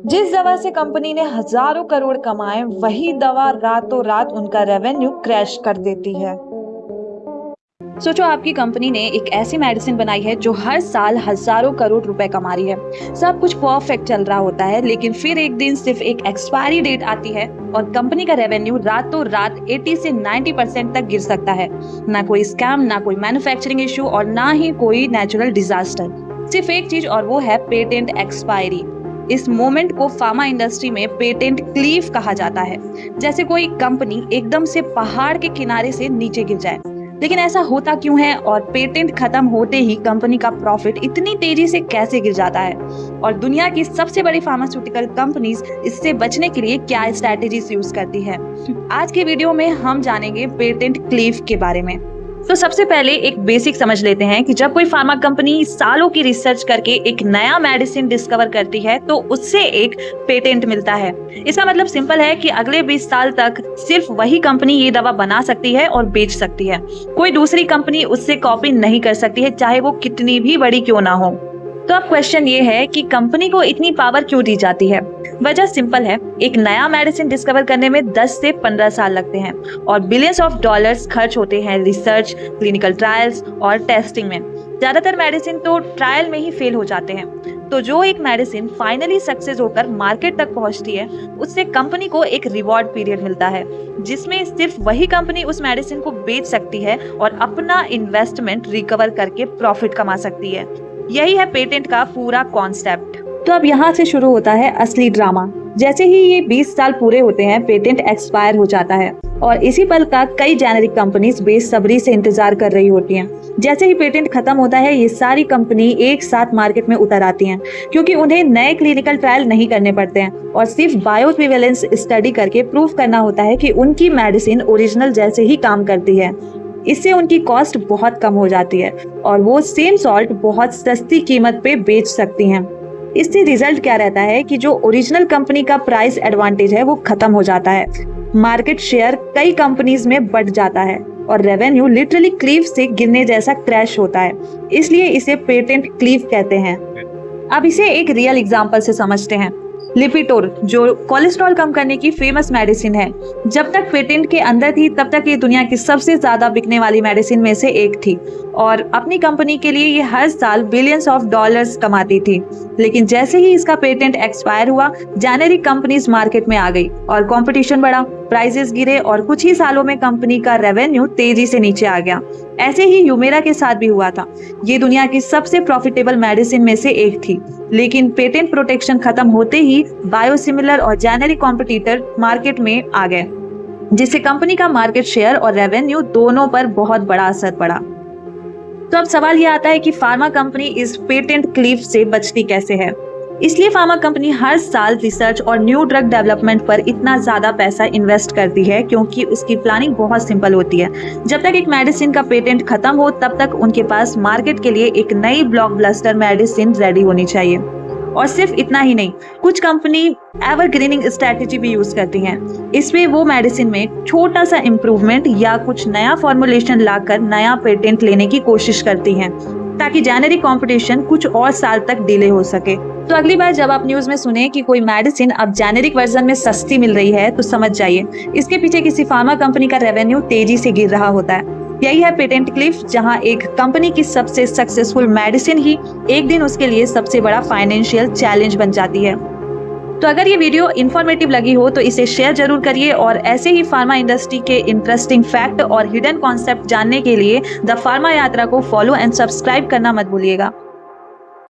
जिस दवा से कंपनी ने हजारों करोड़ कमाए, वही दवा रातों रात उनका रेवेन्यू क्रैश कर देती है। सोचो आपकी कंपनी ने एक ऐसी मेडिसिन बनाई है जो हर साल हजारों करोड़ रुपए कमा रही है। सब कुछ परफेक्ट चल रहा होता है, लेकिन फिर एक दिन सिर्फ एक एक्सपायरी डेट आती है और कंपनी का रेवेन्यू रातों रात 80 से 90% तक गिर सकता है। ना कोई स्कैम, ना कोई मैन्युफैक्चरिंग इशू और ना ही कोई नेचुरल डिजास्टर। सिर्फ एक चीज और वो है पेटेंट एक्सपायरी। इस मोमेंट को फार्मा इंडस्ट्री में पेटेंट क्लीफ कहा जाता है। जैसे कोई कंपनी एकदम से पहाड़ के किनारे से नीचे गिर जाए। लेकिन ऐसा होता क्यों है और पेटेंट खत्म होते ही कंपनी का प्रॉफिट इतनी तेजी से कैसे गिर जाता है? और दुनिया की सबसे बड़ी फार्मास्यूटिकल कंपनीज इससे बचने के लिए क्या स्ट्रैटेजीज यूज करती है? आज के वीडियो में हम जानेंगे पेटेंट क्लीफ के बारे में। तो सबसे पहले एक बेसिक समझ लेते हैं कि जब कोई फार्मा कंपनी सालों की रिसर्च करके एक नया मेडिसिन डिस्कवर करती है तो उससे एक पेटेंट मिलता है। इसका मतलब सिंपल है कि अगले 20 साल तक सिर्फ वही कंपनी ये दवा बना सकती है और बेच सकती है। कोई दूसरी कंपनी उससे कॉपी नहीं कर सकती है, चाहे वो कितनी भी बड़ी क्यों ना हो। तो अब क्वेश्चन ये है कि कंपनी को इतनी पावर क्यों दी जाती है? वजह सिंपल है, एक नया मेडिसिन डिस्कवर करने में 10 से 15 साल लगते हैं और बिलियंस ऑफ डॉलर्स खर्च होते हैं रिसर्च, क्लिनिकल ट्रायल्स और टेस्टिंग में। ज्यादातर मेडिसिन तो ट्रायल में ही फेल हो जाते हैं। तो जो एक मेडिसिन फाइनली सक्सेस होकर मार्केट तक पहुंचती है, उससे कंपनी को एक रिवॉर्ड पीरियड मिलता है, जिसमें सिर्फ वही कंपनी उस मेडिसिन को बेच सकती है और अपना इन्वेस्टमेंट रिकवर करके प्रॉफिट कमा सकती है। यही है पेटेंट का पूरा कॉन्सेप्ट। तो अब यहाँ से शुरू होता है असली ड्रामा। जैसे ही ये 20 साल पूरे होते हैं, पेटेंट एक्सपायर हो जाता है और इसी पल का कई जेनेरिक कंपनीज बेसब्री से इंतजार कर रही होती हैं। जैसे ही पेटेंट खत्म होता है, ये सारी कंपनी एक साथ मार्केट में उतर आती हैं, क्योंकि उन्हें नए क्लिनिकल ट्रायल नहीं करने पड़ते हैं और सिर्फ बायोइक्विवेलेंस स्टडी करके प्रूव करना होता है कि उनकी मेडिसिन ओरिजिनल जैसे ही काम करती है। इससे उनकी कॉस्ट बहुत कम हो जाती है और वो सेम सॉल्ट बहुत सस्ती कीमत पे बेच सकती हैं। इससे रिजल्ट क्या रहता है कि जो ओरिजिनल कंपनी का प्राइस एडवांटेज है वो खत्म हो जाता है। मार्केट शेयर कई कंपनीज में बढ़ जाता है और रेवेन्यू लिटरली क्लीफ से गिरने जैसा क्रैश होता है। इसलिए इसे पेटेंट क्लीफ कहते हैं। अब इसे एक रियल एग्जांपल से समझते हैं। लिपिटोर, जो कोलेस्ट्रॉल कम करने की फेमस मेडिसिन है, जब तक पेटेंट के अंदर थी तब तक ये दुनिया की सबसे ज्यादा बिकने वाली मेडिसिन में से एक थी और अपनी कंपनी के लिए ये हर साल बिलियंस ऑफ डॉलर्स कमाती थी। लेकिन जैसे ही इसका पेटेंट एक्सपायर हुआ, जेनेरिक कंपनीज मार्केट में आ गई और कंपटीशन बढ़ा, प्राइसेस गिरे और कुछ ही सालों में कंपनी का रेवेन्यू तेजी से नीचे आ गया। ऐसे ही ह्यूमेरा के साथ भी हुआ था। ये दुनिया की सबसे प्रॉफिटेबल मेडिसिन में से एक थी, लेकिन पेटेंट प्रोटेक्शन खत्म होते ही बायोसिमिलर और जेनेरिक कॉम्पिटिटर मार्केट में आ गए, जिससे कंपनी का मार्केट शेयर और रेवेन्यू दोनों पर बहुत बड़ा असर पड़ा। तो अब सवाल ये आता है कि फार्मा कंपनी इस पेटेंट क्लीफ से बचती कैसे है? इसलिए फार्मा कंपनी हर साल रिसर्च और न्यू ड्रग डेवलपमेंट पर इतना ज्यादा पैसा इन्वेस्ट करती है, क्योंकि उसकी प्लानिंग बहुत सिंपल होती है। जब तक एक मेडिसिन का पेटेंट खत्म हो, तब तक उनके पास मार्केट के लिए एक नई ब्लॉकबस्टर मेडिसिन रेडी होनी चाहिए। और सिर्फ इतना ही नहीं, कुछ कंपनी एवरग्रीनिंग स्ट्रैटेजी भी यूज करती हैं। इसमें वो मेडिसिन में छोटा सा इम्प्रूवमेंट या कुछ नया फॉर्मुलेशन लाकर नया पेटेंट लेने की कोशिश करती हैं, ताकि जेनेरिक कंपटीशन कुछ और साल तक डिले हो सके। तो अगली बार जब आप न्यूज में सुने कि कोई मेडिसिन अब जेनेरिक वर्जन में सस्ती मिल रही है, तो समझ जाइए इसके पीछे किसी फार्मा कंपनी का रेवेन्यू तेजी से गिर रहा होता है। यही है पेटेंट क्लिफ, जहां एक कंपनी की सबसे सक्सेसफुल मेडिसिन ही एक दिन उसके लिए सबसे बड़ा फाइनेंशियल चैलेंज बन जाती है। तो अगर ये वीडियो इन्फॉर्मेटिव लगी हो तो इसे शेयर जरूर करिए और ऐसे ही फार्मा इंडस्ट्री के इंटरेस्टिंग फैक्ट और हिडन कॉन्सेप्ट जानने के लिए द फार्मा यात्रा को फॉलो एंड सब्सक्राइब करना मत भूलिएगा।